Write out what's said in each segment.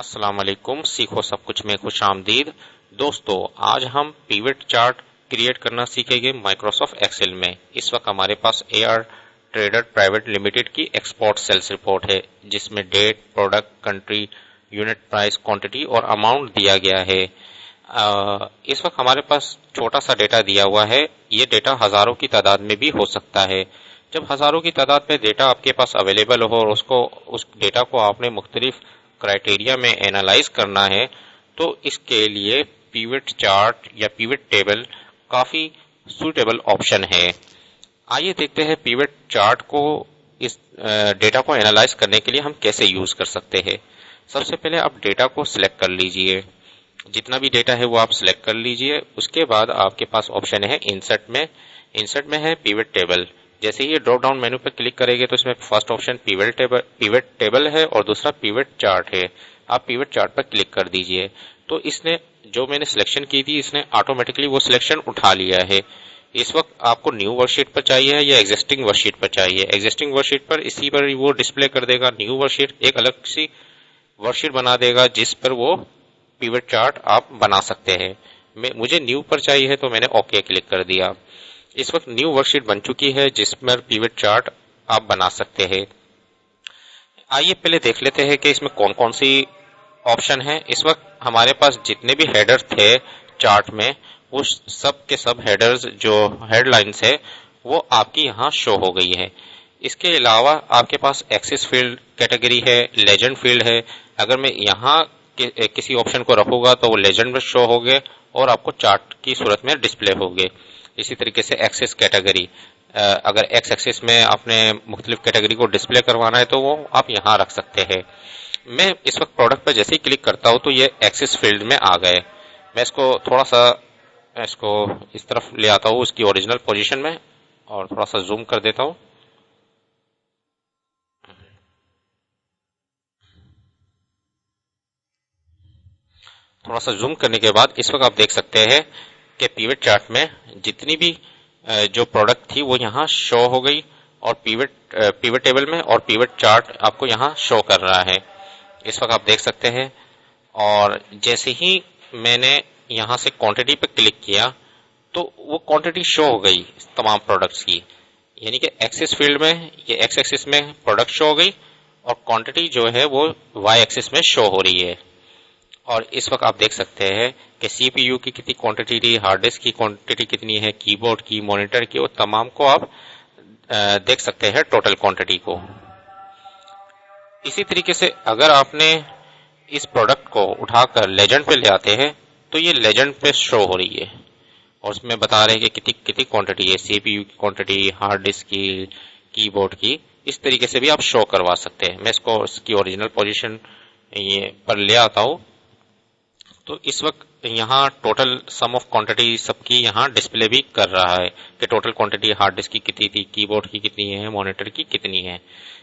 अस्सलाम वालेकुम। सीखो सब कुछ में खुश आमदीद। दोस्तों, आज हम पिवट चार्ट क्रिएट करना सीखेंगे माइक्रोसॉफ्ट एक्सेल में। इस वक्त हमारे पास एआर ट्रेडर प्राइवेट लिमिटेड की एक्सपोर्ट सेल्स रिपोर्ट है, जिसमें date, product, country, unit price, quantity और अमाउंट दिया गया है। इस वक्त हमारे पास छोटा सा डेटा दिया हुआ है। ये डेटा हजारों की तादाद में भी हो सकता है। जब हजारों की तादाद में डेटा आपके पास अवेलेबल हो और उस डेटा को आपने मुख्तलिफ क्राइटेरिया में एनालाइज करना है, तो इसके लिए पिवट चार्ट या पिवट टेबल काफी सूटेबल ऑप्शन है। आइए देखते हैं पिवट चार्ट को, इस डेटा को एनालाइज करने के लिए हम कैसे यूज कर सकते हैं। सबसे पहले आप डेटा को सिलेक्ट कर लीजिए। जितना भी डेटा है वो आप सिलेक्ट कर लीजिए। उसके बाद आपके पास ऑप्शन है इंसर्ट में है पिवट टेबल। जैसे ही ड्रॉप डाउन मेनू पर क्लिक करेंगे तो इसमें फर्स्ट ऑप्शन पिवट टेबल है और दूसरा पिवट चार्ट है। आप पिवट चार्ट पर क्लिक कर दीजिए तो इसने जो मैंने सिलेक्शन की थी, इसने ऑटोमेटिकली वो सिलेक्शन उठा लिया है। इस वक्त आपको न्यू वर्कशीट पर चाहिए या एग्जिस्टिंग वर्कशीट पर चाहिए। एग्जिस्टिंग वर्कशीट पर इसी पर वो डिस्प्ले कर देगा। न्यू वर्कशीट एक अलग सी वर्कशीट बना देगा जिस पर वो पिवट चार्ट आप बना सकते हैं। मुझे न्यू पर चाहिए तो मैंने ओके क्लिक कर दिया। इस वक्त न्यू वर्कशीट बन चुकी है जिस पर पिवट चार्ट आप बना सकते हैं। आइए पहले देख लेते हैं कि इसमें कौन कौन सी ऑप्शन है। इस वक्त हमारे पास जितने भी हेडर थे चार्ट में, वो सब के सब हेडर्स जो हेडलाइंस है वो आपकी यहाँ शो हो गई है। इसके अलावा आपके पास एक्सिस फील्ड कैटेगरी है, लेजेंड फील्ड है। अगर मैं यहाँ किसी ऑप्शन को रखूंगा तो वो लेजेंड में शो हो गए और आपको चार्ट की सूरत में डिस्प्ले हो गए। इसी तरीके से एक्सिस कैटेगरी, अगर एक्स एक्सिस में आपने मुख्तलिफ कैटेगरी को डिस्प्ले करवाना है तो वो आप यहाँ रख सकते हैं। मैं इस वक्त प्रोडक्ट पर जैसे ही क्लिक करता हूँ तो ये एक्सिस फील्ड में आ गए। मैं इसको थोड़ा सा इस तरफ ले आता हूँ उसकी ओरिजिनल पोजीशन में और थोड़ा सा जूम कर देता हूँ। थोड़ा सा जूम करने के बाद इस वक्त आप देख सकते हैं कि पिवट चार्ट में जितनी भी जो प्रोडक्ट थी वो यहाँ शो हो गई और पिवट टेबल में और पिवट चार्ट आपको यहाँ शो कर रहा है। इस वक्त आप देख सकते हैं। और जैसे ही मैंने यहाँ से क्वांटिटी पर क्लिक किया तो वो क्वांटिटी शो हो गई तमाम प्रोडक्ट्स की, यानी कि एक्सिस फील्ड में ये एक्स एक्सिस में प्रोडक्ट शो हो गई और क्वांटिटी जो है वो वाई एक्सिस में शो हो रही है। और इस वक्त आप देख सकते हैं कि सीपीयू की कितनी क्वांटिटी थी, हार्ड डिस्क की क्वांटिटी कितनी है, कीबोर्ड की, मॉनिटर की, और तमाम को आप देख सकते हैं टोटल क्वांटिटी को। इसी तरीके से अगर आपने इस प्रोडक्ट को उठाकर लेजेंड पे ले आते हैं तो ये लेजेंड पे शो हो रही है और उसमें बता रहे हैं कि कितनी कितनी क्वांटिटी है, सीपीयू की क्वांटिटी, हार्ड डिस्क की, कीबोर्ड की। इस तरीके से भी आप शो करवा सकते हैं। मैं इसकी ओरिजिनल पोजीशन ये पर ले आता हूँ तो इस वक्त यहाँ टोटल सम ऑफ क्वांटिटी सबकी यहाँ डिस्प्ले भी कर रहा है कि टोटल क्वांटिटी हार्ड डिस्क की कितनी थी, कीबोर्ड की कितनी है, मॉनिटर की कितनी है।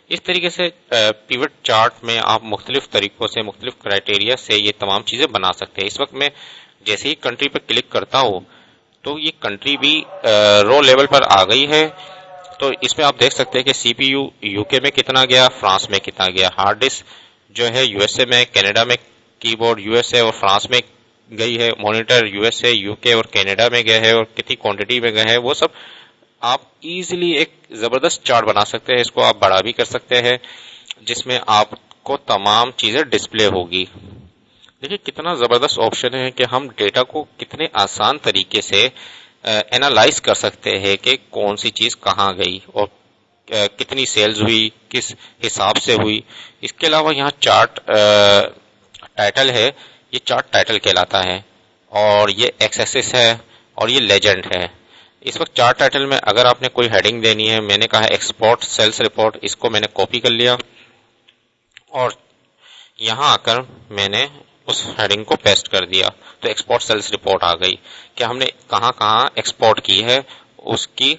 इस तरीके से पिवट चार्ट में आप मुख्तलिफ तरीकों से, मुख्तलिफ क्राइटेरिया से ये तमाम चीजें बना सकते हैं। इस वक्त मैं जैसे ही कंट्री पर क्लिक करता हूँ तो ये कंट्री भी रो लेवल पर आ गई है। तो इसमें आप देख सकते हैं कि सीपीयू यूके में कितना गया, फ्रांस में कितना गया, हार्ड डिस्क जो है यूएसए में, कनाडा में, कीबोर्ड यूएसए और फ्रांस में गई है, मॉनिटर यूएसए, यूके और कनाडा में गया है और कितनी क्वांटिटी में गए हैं, वो सब आप इजीली एक जबरदस्त चार्ट बना सकते हैं। इसको आप बड़ा भी कर सकते हैं जिसमें आपको तमाम चीजें डिस्प्ले होगी। देखिए कितना जबरदस्त ऑप्शन है कि हम डेटा को कितने आसान तरीके से एनालाइज कर सकते हैं कि कौन सी चीज कहाँ गई और कितनी सेल्स हुई, किस हिसाब से हुई। इसके अलावा यहाँ चार्ट टाइटल है, ये चार्ट टाइटल कहलाता है और ये एक्स एक्सिस है और ये लेजेंड है। इस वक्त चार्ट टाइटल में अगर आपने कोई हेडिंग देनी है, मैंने कहा एक्सपोर्ट सेल्स रिपोर्ट, इसको मैंने कॉपी कर लिया और यहाँ आकर मैंने उस हेडिंग को पेस्ट कर दिया तो एक्सपोर्ट सेल्स रिपोर्ट आ गई कि हमने कहाँ कहाँ एक्सपोर्ट की है, उसकी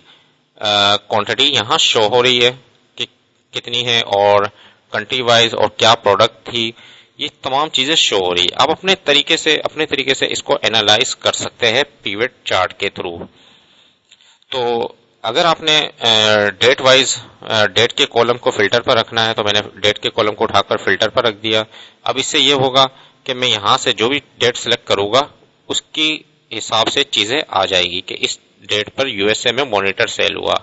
क्वांटिटी यहाँ शो हो रही है कि कितनी है और कंट्री वाइज और क्या प्रोडक्ट थी, ये तमाम चीजें शो हो रही है। आप अपने तरीके से इसको एनालाइज कर सकते हैं पिवट चार्ट के थ्रू। तो अगर आपने डेट वाइज डेट के कॉलम को फिल्टर पर रखना है तो मैंने डेट के कॉलम को उठाकर फिल्टर पर रख दिया। अब इससे ये होगा कि मैं यहाँ से जो भी डेट सिलेक्ट करूंगा उसकी हिसाब से चीजें आ जाएगी कि इस डेट पर यूएसए में मॉनिटर सेल हुआ।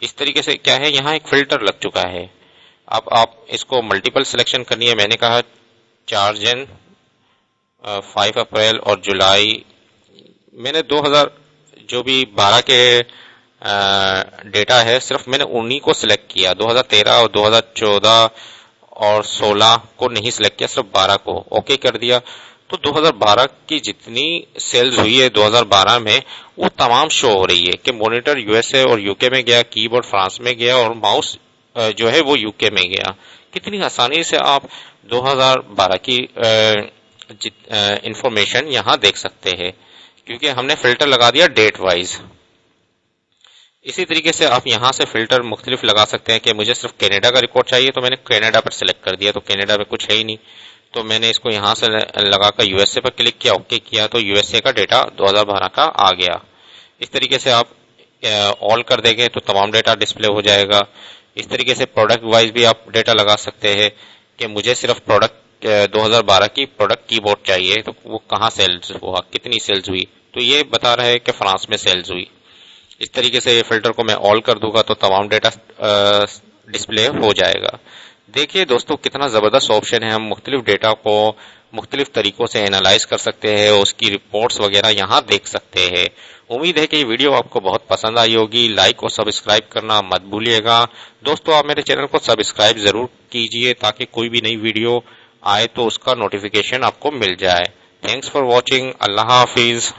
इस तरीके से क्या है, यहाँ एक फिल्टर लग चुका है। अब आप इसको मल्टीपल सिलेक्शन करनी है। मैंने कहा 4 जन, 5 अप्रैल और जुलाई। मैंने 2000 जो भी 12 के डेटा है सिर्फ मैंने उन्हीं को सिलेक्ट किया। 2013 और 2014 और 16 को नहीं सिलेक्ट किया, सिर्फ 12 को ओके कर दिया। तो 2012 की जितनी सेल्स हुई है 2012 में वो तमाम शो हो रही है कि मॉनिटर यूएसए और यूके में गया, कीबोर्ड फ्रांस में गया और माउस जो है वो यूके में गया। कितनी आसानी से आप 2012 की इंफॉर्मेशन यहाँ देख सकते हैं क्योंकि हमने फिल्टर लगा दिया डेट वाइज। इसी तरीके से आप यहाँ से फिल्टर मुख्तलिफ लगा सकते हैं कि मुझे सिर्फ कनाडा का रिकॉर्ड चाहिए तो मैंने कनाडा पर सिलेक्ट कर दिया। तो कनाडा में कुछ है ही नहीं तो मैंने इसको यहाँ से लगाकर यूएसए पर क्लिक किया, ओके किया तो यूएसए का डेटा 2012 का आ गया। इस तरीके से आप ऑल कर देंगे तो तमाम डेटा डिस्प्ले हो जाएगा। इस तरीके से प्रोडक्ट वाइज भी आप डेटा लगा सकते हैं कि मुझे सिर्फ प्रोडक्ट 2012 की प्रोडक्ट कीबोर्ड चाहिए तो वो कहाँ सेल्स हुआ, कितनी सेल्स हुई, तो ये बता रहा है कि फ्रांस में सेल्स हुई। इस तरीके से ये फिल्टर को मैं ऑल कर दूंगा तो तमाम डेटा डिस्प्ले हो जाएगा। देखिए दोस्तों कितना ज़बरदस्त ऑप्शन है। हम मुख्तलिफ डेटा को मुख्तलिफ तरीकों से एनालाइज कर सकते हैं, उसकी रिपोर्ट्स वगैरह यहाँ देख सकते हैं। उम्मीद है कि ये वीडियो आपको बहुत पसंद आई होगी। लाइक और सब्सक्राइब करना मत भूलिएगा। दोस्तों आप मेरे चैनल को सब्सक्राइब ज़रूर कीजिए ताकि कोई भी नई वीडियो आए तो उसका नोटिफिकेशन आपको मिल जाए। Thanks for watching. अल्लाह हाफिज़।